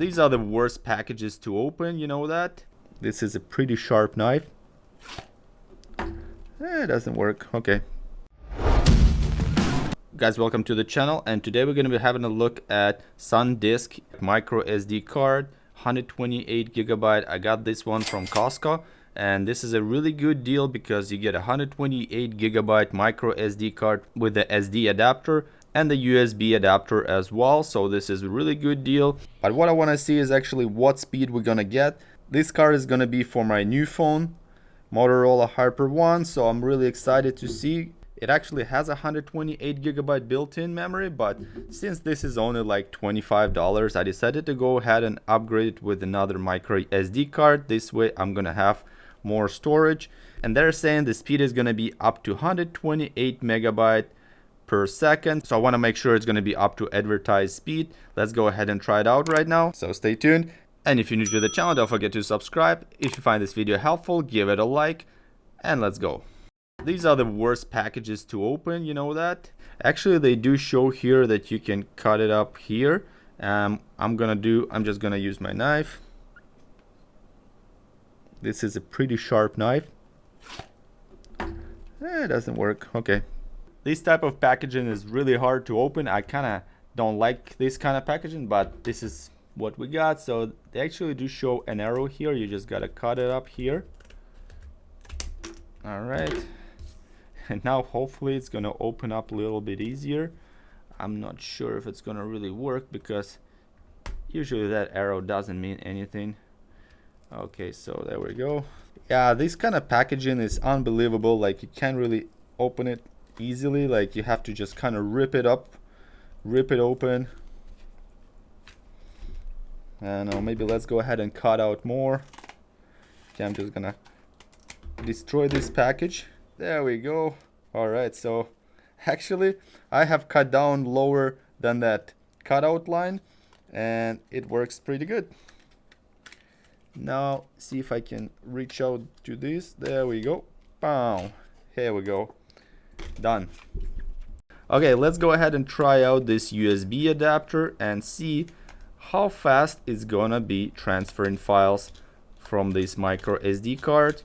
These are the worst packages to open, you know that? This is a pretty sharp knife. It doesn't work. Okay. Guys, welcome to the channel, and today we're going to be having a look at SanDisk micro SD card, 128 gigabyte. I got this one from Costco, and this is a really good deal because you get a 128 gigabyte micro SD card with the SD adapter and the USB adapter as well. So this is a really good deal. But what I want to see is actually what speed we're gonna get. This card is gonna be for my new phone, Motorola Hyper 1, so I'm really excited to see. It actually has a 128 gigabyte built-in memory, but since this is only like $25, I decided to go ahead and upgrade it with another micro SD card. This way I'm gonna have more storage, and they're saying the speed is gonna be up to 128 megabyte per second. So I want to make sure it's going to be up to advertised speed. Let's go ahead and try it out right now. So stay tuned. And if you're new to the channel, don't forget to subscribe. If you find this video helpful, give it a like, and let's go. These are the worst packages to open, you know that? Actually, they do show here that you can cut it up here. I'm just gonna use my knife. This is a pretty sharp knife. It doesn't work. Okay. This type of packaging is really hard to open. I kind of don't like this kind of packaging, but this is what we got. So they actually do show an arrow here. You just gotta cut it up here. All right. And now hopefully it's gonna open up a little bit easier. I'm not sure if it's gonna really work because usually that arrow doesn't mean anything. Okay, so there we go. Yeah, this kind of packaging is unbelievable. Like, you can't really open it easily. Like, you have to just kind of rip it open. I don't know, maybe let's go ahead and cut out more. Okay, I'm just gonna destroy this package. There we go. All right, so actually I have cut down lower than that cutout line, and it works pretty good. Now see if I can reach out to this. There we go. Boom. Here we go. Done. Okay, let's go ahead and try out this USB adapter and see how fast it's gonna be transferring files from this micro SD card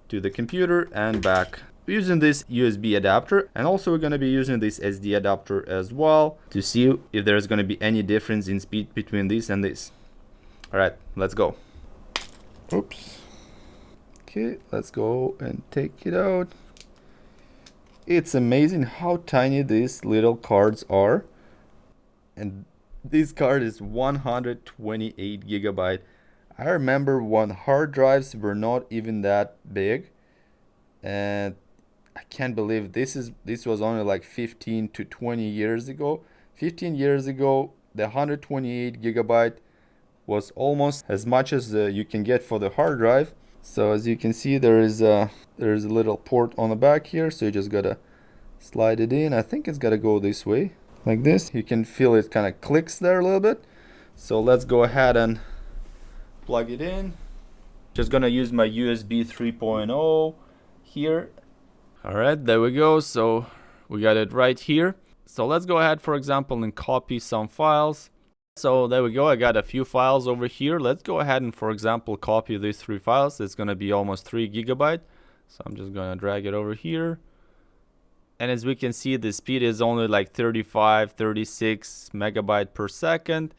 to the computer and back. We're using this USB adapter, and also we're gonna be using this SD adapter as well to see if there's gonna be any difference in speed between this and this. All right, let's go. Oops. Okay, let's go and take it out. It's amazing how tiny these little cards are, and this card is 128 gigabyte. I remember when hard drives were not even that big, and I can't believe this was only like 15 to 20 years ago. 15 years ago, the 128 gigabyte was almost as much as you can get for the hard drive. So as you can see, there is a little port on the back here, so you just gotta slide it in. I think it's gotta go this way, like this. You can feel it kind of clicks there a little bit. So let's go ahead and plug it in. Just gonna use my USB 3.0 here. All right, there we go. So we got it right here. So let's go ahead, for example, and copy some files. So there we go. I got a few files over here. Let's go ahead and, for example, copy these 3 files. It's going to be almost 3 gigabyte. So I'm just going to drag it over here. And as we can see, the speed is only like 35, 36 megabyte per second,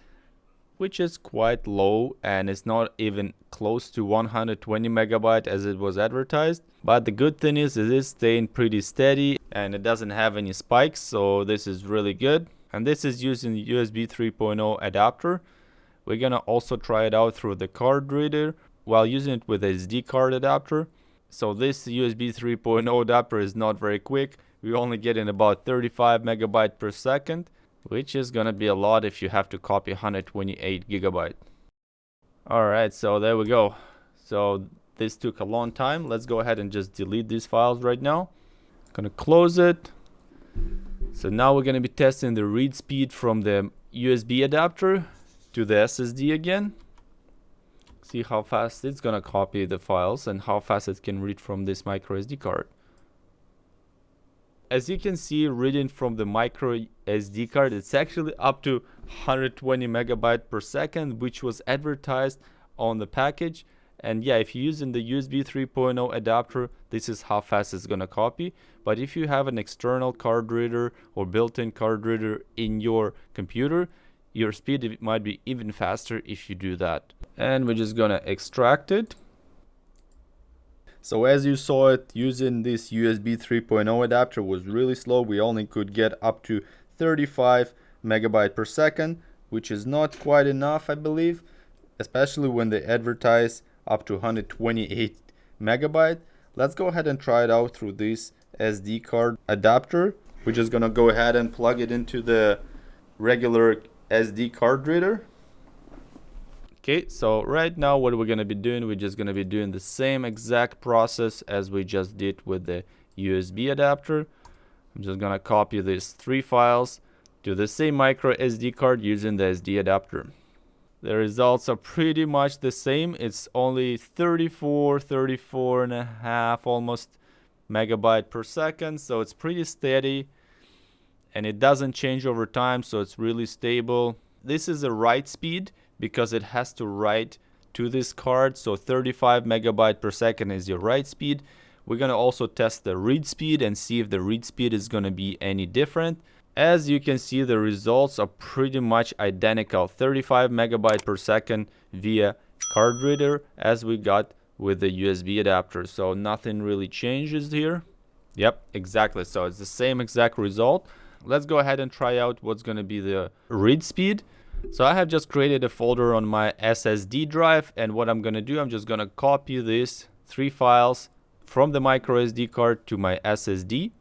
which is quite low, and it's not even close to 120 megabyte as it was advertised. But the good thing is it is staying pretty steady and it doesn't have any spikes. So this is really good. And this is using the USB 3.0 adapter. We're gonna also try it out through the card reader while using it with SD card adapter. So this USB 3.0 adapter is not very quick. We only get in about 35 megabyte per second, which is gonna be a lot if you have to copy 128 gigabyte. All right, so there we go. So this took a long time. Let's go ahead and just delete these files right now. Gonna close it. So now we're going to be testing the read speed from the USB adapter to the SSD again. See how fast it's going to copy the files and how fast it can read from this micro SD card. as you can see, reading from the micro SD card, it's actually up to 120 megabyte per second, which was advertised on the package. And yeah, if you're using the USB 3.0 adapter, this is how fast it's gonna copy. But if you have an external card reader or built-in card reader in your computer, your speed might be even faster if you do that. And we're just gonna extract it. So as you saw it, using this USB 3.0 adapter was really slow. We only could get up to 35 megabyte per second, which is not quite enough, I believe, especially when they advertise up to 128 megabyte. Let's go ahead and try it out through this SD card adapter. We're just gonna go ahead and plug it into the regular SD card reader. Okay, so right now what we're gonna be doing, we're just gonna be doing the same exact process as we just did with the USB adapter. I'm just gonna copy these 3 files to the same micro SD card using the SD adapter. The results are pretty much the same. It's only 34 and a half almost megabyte per second, so it's pretty steady and it doesn't change over time, so it's really stable. This is a write speed because it has to write to this card, so 35 megabyte per second is your write speed. We're gonna also test the read speed and see if the read speed is gonna be any different. As you can see, the results are pretty much identical, 35 megabyte per second via card reader as we got with the USB adapter. So nothing really changes here. Yep, exactly. So it's the same exact result. Let's go ahead and try out what's going to be the read speed. So I have just created a folder on my SSD drive, and what I'm going to do, I'm just going to copy these 3 files from the micro SD card to my SSD.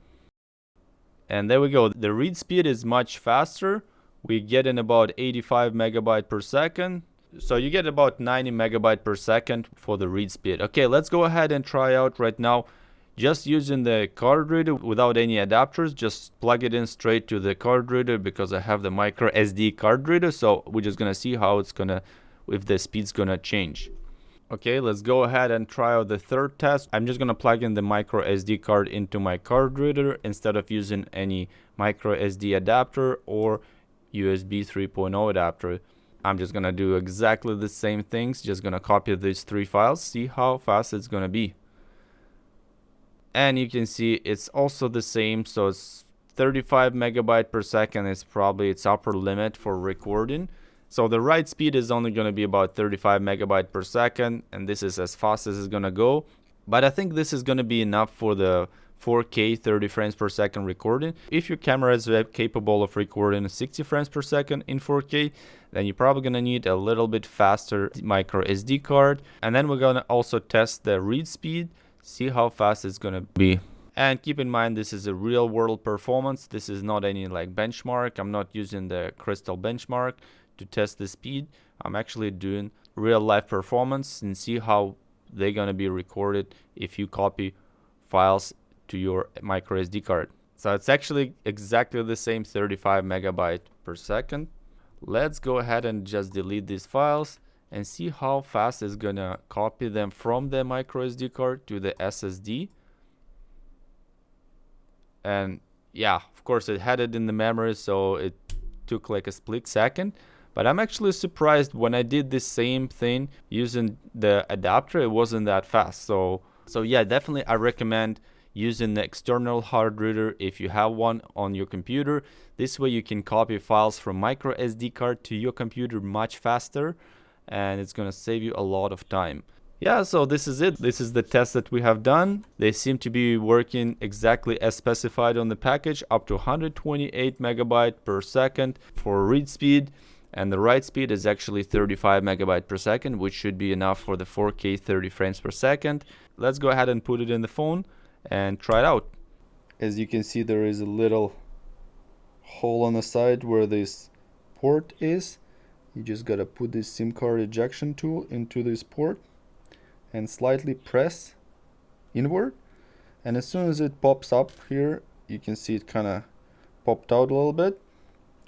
And there we go. The read speed is much faster. We get in about 85 megabyte per second. So you get about 90 megabyte per second for the read speed. Okay, let's go ahead and try out right now just using the card reader without any adapters. Just plug it in straight to the card reader because I have the micro SD card reader. So we're just gonna see how it's gonna, if the speed's gonna change. Okay, let's go ahead and try out the third test. I'm just gonna plug in the micro SD card into my card reader instead of using any micro SD adapter or USB 3.0 adapter. I'm just gonna do exactly the same things, just gonna copy these 3 files, see how fast it's gonna be. And you can see it's also the same, so it's 35 megabyte per second is probably its upper limit for recording. So the write speed is only going to be about 35 megabyte per second, and this is as fast as it's going to go. But I think this is going to be enough for the 4K 30 frames per second recording. If your camera is capable of recording 60 frames per second in 4K, then you're probably going to need a little bit faster micro SD card. And then we're going to also test the read speed, see how fast it's going to be. And keep in mind, this is a real world performance. This is not any like benchmark. I'm not using the Crystal benchmark to test the speed. I'm actually doing real life performance and see how they're gonna be recorded if you copy files to your micro SD card. So it's actually exactly the same 35 megabyte per second. Let's go ahead and just delete these files and see how fast it's gonna copy them from the micro SD card to the SSD. And yeah, of course it had it in the memory, so it took like a split second. But I'm actually surprised when I did the same thing using the adapter, it wasn't that fast. So yeah, definitely I recommend using the external hard reader if you have one on your computer. This way you can copy files from micro SD card to your computer much faster, and it's gonna save you a lot of time. Yeah, so this is it. This is the test that we have done. They seem to be working exactly as specified on the package, up to 128 megabyte per second for read speed. And the write speed is actually 35 megabyte per second, which should be enough for the 4K 30 frames per second. Let's go ahead and put it in the phone and try it out. As you can see, there is a little hole on the side where this port is. You just gotta put this SIM card ejection tool into this port and slightly press inward. And as soon as it pops up here, you can see it kind of popped out a little bit.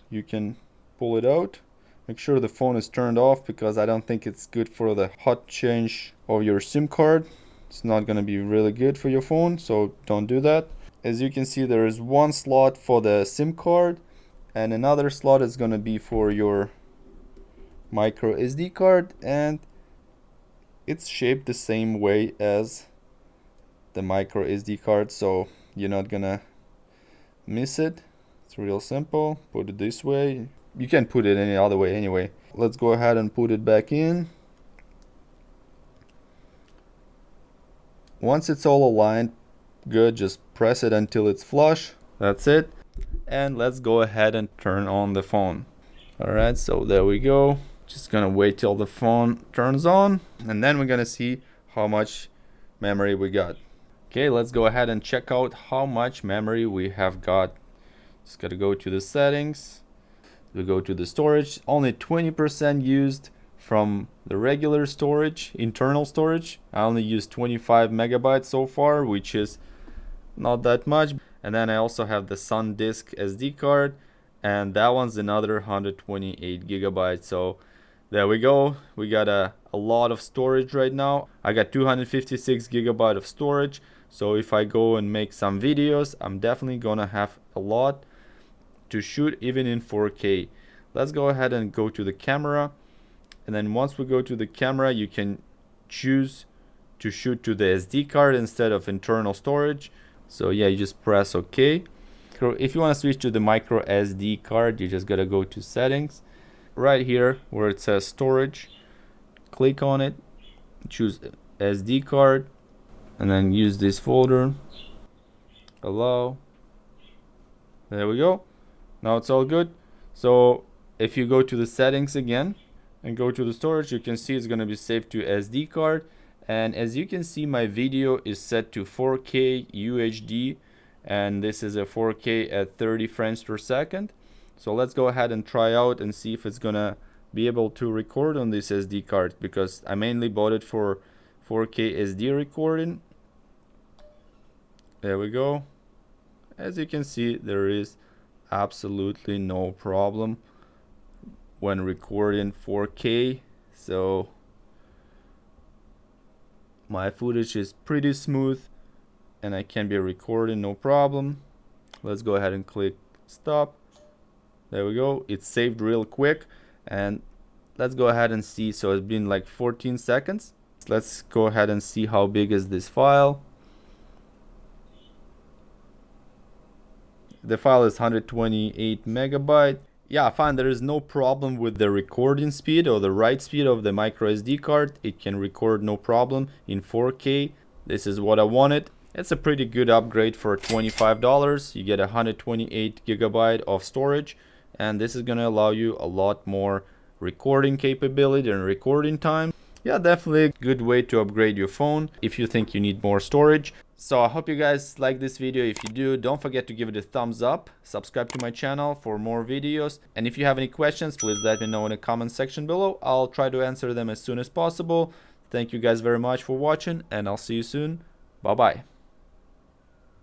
You can pull it out. Make sure the phone is turned off because I don't think it's good for the hot change of your SIM card. It's not going to be really good for your phone, so don't do that. As you can see, there is one slot for the SIM card and another slot is gonna be for your micro SD card, and it's shaped the same way as the micro SD card, so you're not gonna miss it. It's real simple. Put it this way. You can put it any other way anyway. Let's go ahead and put it back in. Once it's all aligned good, just press it until it's flush. That's it. And let's go ahead and turn on the phone. Alright, so there we go. Just gonna wait till the phone turns on, and then we're gonna see how much memory we got. Okay, let's go ahead and check out how much memory we have got. Just gotta go to the settings. We go to the storage. Only 20% used from the regular storage, internal storage. I only used 25 megabytes so far, which is not that much. And then I also have the SanDisk SD card, and that one's another 128 gigabytes. So there we go. We got a lot of storage right now. I got 256 gigabyte of storage. So if I go and make some videos, I'm definitely gonna have a lot to shoot, even in 4K. Let's go ahead and go to the camera. And then once we go to the camera, you can choose to shoot to the SD card instead of internal storage. So yeah, you just press OK. If you want to switch to the micro SD card, you just gotta go to settings. Right here where it says storage, click on it, choose SD card, and then use this folder. Allow. There we go. Now it's all good. So if you go to the settings again and go to the storage, you can see it's going to be saved to SD card. And as you can see, my video is set to 4K UHD, and this is a 4K at 30 frames per second. So let's go ahead and try out and see if it's gonna be able to record on this SD card, because I mainly bought it for 4K SD recording. There we go. As you can see, there is absolutely no problem when recording 4K. So my footage is pretty smooth and I can be recording no problem. Let's go ahead and click stop. There we go. It's saved real quick, and let's go ahead and see. So it's been like 14 seconds. Let's go ahead and see how big is this file. The file is 128 megabyte. Yeah, fine. There is no problem with the recording speed or the write speed of the micro SD card. It can record no problem in 4K. This is what I wanted. It's a pretty good upgrade for $25. You get 128 gigabyte of storage, and this is going to allow you a lot more recording capability and recording time. Yeah, definitely a good way to upgrade your phone if you think you need more storage. So I hope you guys like this video. If you do, don't forget to give it a thumbs up, subscribe to my channel for more videos, and if you have any questions, please let me know in the comment section below. I'll try to answer them as soon as possible. Thank you guys very much for watching, and I'll see you soon. Bye bye.